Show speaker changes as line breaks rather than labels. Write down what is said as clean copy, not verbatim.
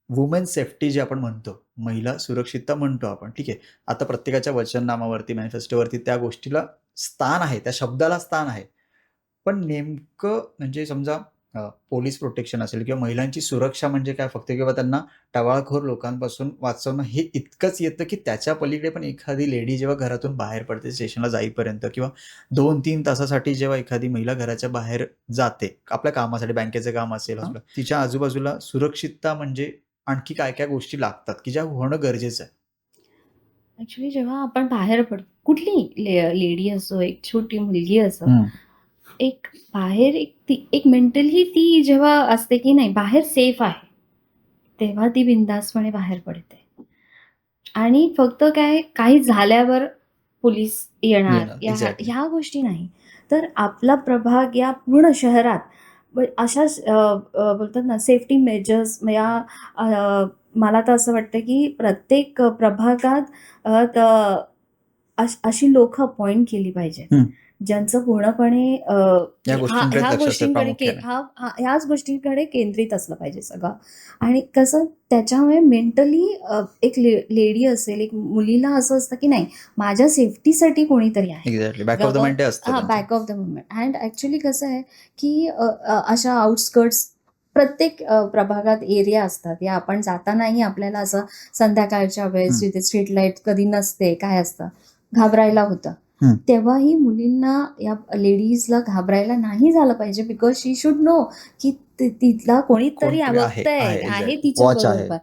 Women safety जे आपण म्हणतो, महिला सुरक्षितता म्हणतो आपण, ठीक आहे. आता प्रत्येकाच्या वचननामावरती, मॅनिफेस्टोवरती त्या गोष्टीला स्थान आहे, त्या शब्दाला स्थान आहे. पण नेमकं म्हणजे समजा पोलीस प्रोटेक्शन असेल किंवा महिलांची सुरक्षा म्हणजे काय, फक्त किंवा त्यांना टवाळखोर लोकांपासून वाचवणं हे इतकंच येतं, की त्याच्या पलीकडे पण एखादी लेडी जेव्हा घरातून बाहेर पडते स्टेशनला जाईपर्यंत, किंवा 2-3 तासासाठी जेव्हा एखादी महिला घराच्या बाहेर जाते आपल्या कामासाठी, बँकेचं काम असेल, तिच्या आजूबाजूला सुरक्षितता म्हणजे आणखी काय काय गोष्टी लागतात की ज्या होणं गरजेचं आहे?
ऍक्च्युली जेव्हा आपण बाहेर पडतो, कुठली लेडी असो, एक छोटी मुलगी असो, एक बाहेर एक मेंटली ती जेव्हा असते की नाही बाहेर सेफ आहे, तेव्हा ती बिंदासपणे बाहेर पडते. आणि फक्त काही झाल्यावर पोलीस येणार
एक्झॅक्टली.
ह्या गोष्टी नाही, तर आपला प्रभाग या पूर्ण शहरात अशा बोलतात ना सेफ्टी मेजर्स मला तर असं वाटतं की प्रत्येक प्रभागात अशी लोक अपॉइंट केली पाहिजेत, ज्यांचं पूर्णपणे ह्या गोष्टींकडे ह्याच गोष्टींकडे केंद्रित असलं पाहिजे सगळं. आणि कसं त्याच्यामुळे मेंटली एक लेडी असेल, एक मुलीला असं असतं की नाही माझ्या सेफ्टीसाठी कोणीतरी आहे.
Exactly, back of the mind असतं.
Back of the movement. And actually कसं आहे की अशा आउटस्कर्ट्स प्रत्येक प्रभागात एरिया असतात, या आपण जातानाही आपल्याला असं संध्याकाळच्या वेळेस जिथे स्ट्रीट लाईट कधी नसते, काय असतं, घाबरायला होतं. तेव्हाही मुलींना, या लेडीजला घाबरायला नाही झालं पाहिजे, बिकॉज शी शुड नो की तिथला कोणीतरी बघतंय, आहे तिच्या बरोबर.